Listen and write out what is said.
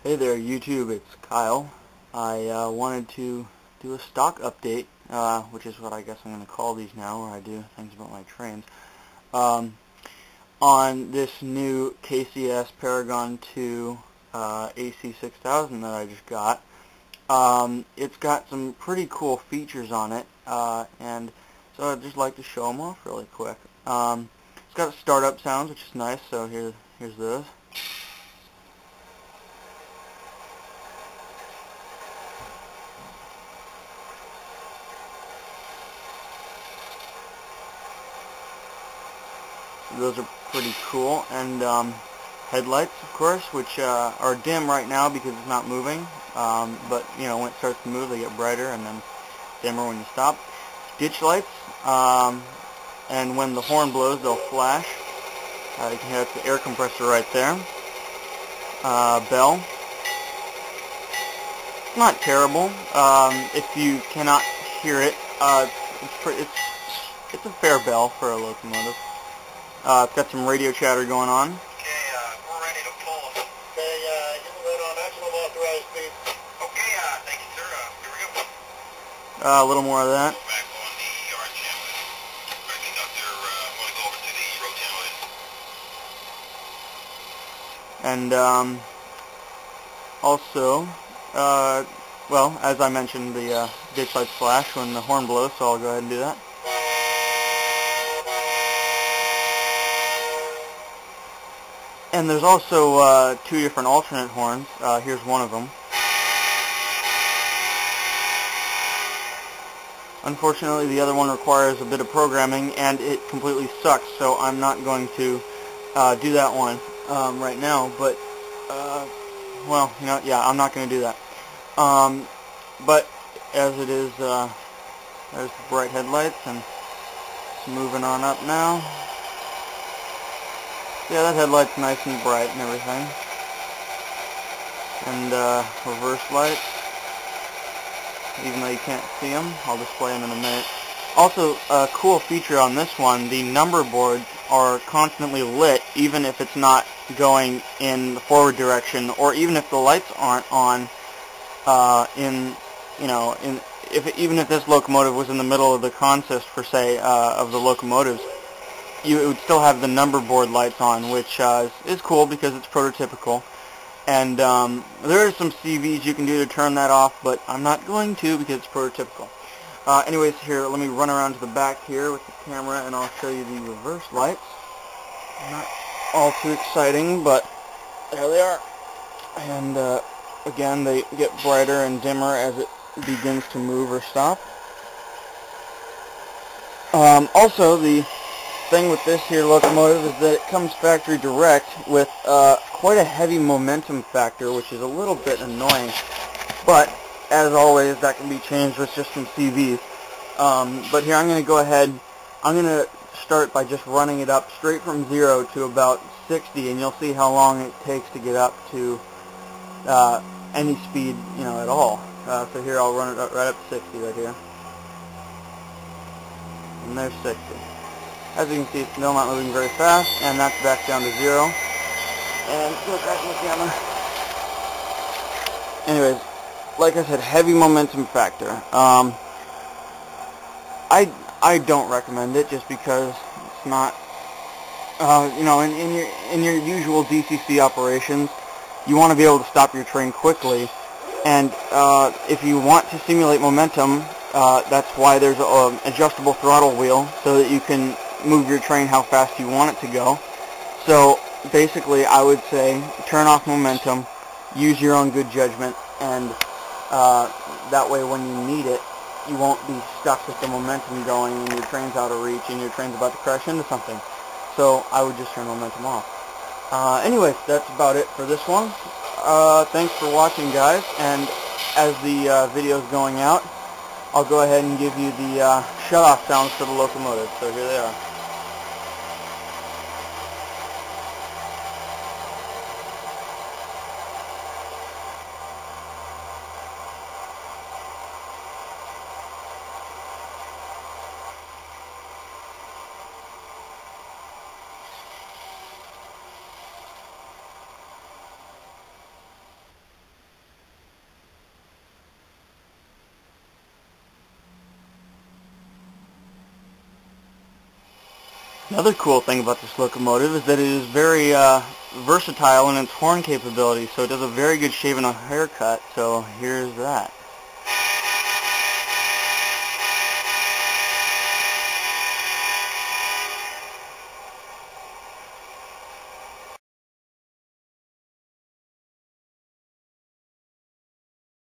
Hey there YouTube, it's Kyle. I wanted to do a stock update, which is what I guess I'm going to call these now, where I do things about my trains, on this new KCS Paragon 2 AC6000 that I just got. It's got some pretty cool features on it, and so I'd just like to show them off really quick. It's got startup sounds, which is nice, so here's those. Those are pretty cool, and headlights, of course, which are dim right now because it's not moving, but you know, when it starts to move they get brighter and then dimmer when you stop. Ditch lights, and when the horn blows they'll flash. You can hear that's the air compressor right there. Bell. It's not terrible. If you cannot hear it, it's a fair bell for a locomotive. It's got some radio chatter going on. Okay, we're ready to pull. Okay, get the lid on maximum authorized speed. Okay, thank you, sir. Here we go. A little more of that. Back on the yard channel. Our conductor, want to go over to the road channel. And also, well, as I mentioned, the ditch lights flash when the horn blows, so I'll go ahead and do that. And there's also two different alternate horns. Here's one of them. Unfortunately, the other one requires a bit of programming, and it completely sucks, so I'm not going to do that one right now. But, well, you know, yeah, I'm not going to do that. But as it is, there's the bright headlights, and it's moving on up now. Yeah, that headlight's nice and bright and everything. And reverse lights. Even though you can't see them, I'll display them in a minute. Also, a cool feature on this one, the number boards are constantly lit, even if it's not going in the forward direction, or even if the lights aren't on. Even if this locomotive was in the middle of the consist, per se, of the locomotives, it would still have the number board lights on, which is cool because it's prototypical. And there are some CVs you can do to turn that off, but I'm not going to because it's prototypical. Anyways, here, let me run around to the back here with the camera and I'll show you the reverse lights. Not all too exciting, but there they are. And again, they get brighter and dimmer as it begins to move or stop. Also, the thing with this here locomotive is that it comes factory direct with quite a heavy momentum factor, which is a little bit annoying, but as always that can be changed with just some CVs. But here I'm going to go ahead, I'm going to start by just running it up straight from 0 to about 60, and you'll see how long it takes to get up to any speed, you know, at all. So here I'll run it up, right up to 60 right here, and there's 60. As you can see, it's still not moving very fast, and that's back down to 0. And look back in the camera. Anyways, like I said, heavy momentum factor. I don't recommend it just because it's not, you know, in your usual DCC operations, you want to be able to stop your train quickly, and if you want to simulate momentum, that's why there's an adjustable throttle wheel so that you can move your train how fast you want it to go. So basically I would say turn off momentum, use your own good judgment, and that way when you need it you won't be stuck with the momentum going and your train's out of reach and your train's about to crash into something. So I would just turn momentum off. Anyways, that's about it for this one. Thanks for watching, guys, and as the video's going out, I'll go ahead and give you the shut-off sounds for the locomotive. So here they are. Another cool thing about this locomotive is that it is very versatile in its horn capability, so it does a very good shave and a haircut, so here's that.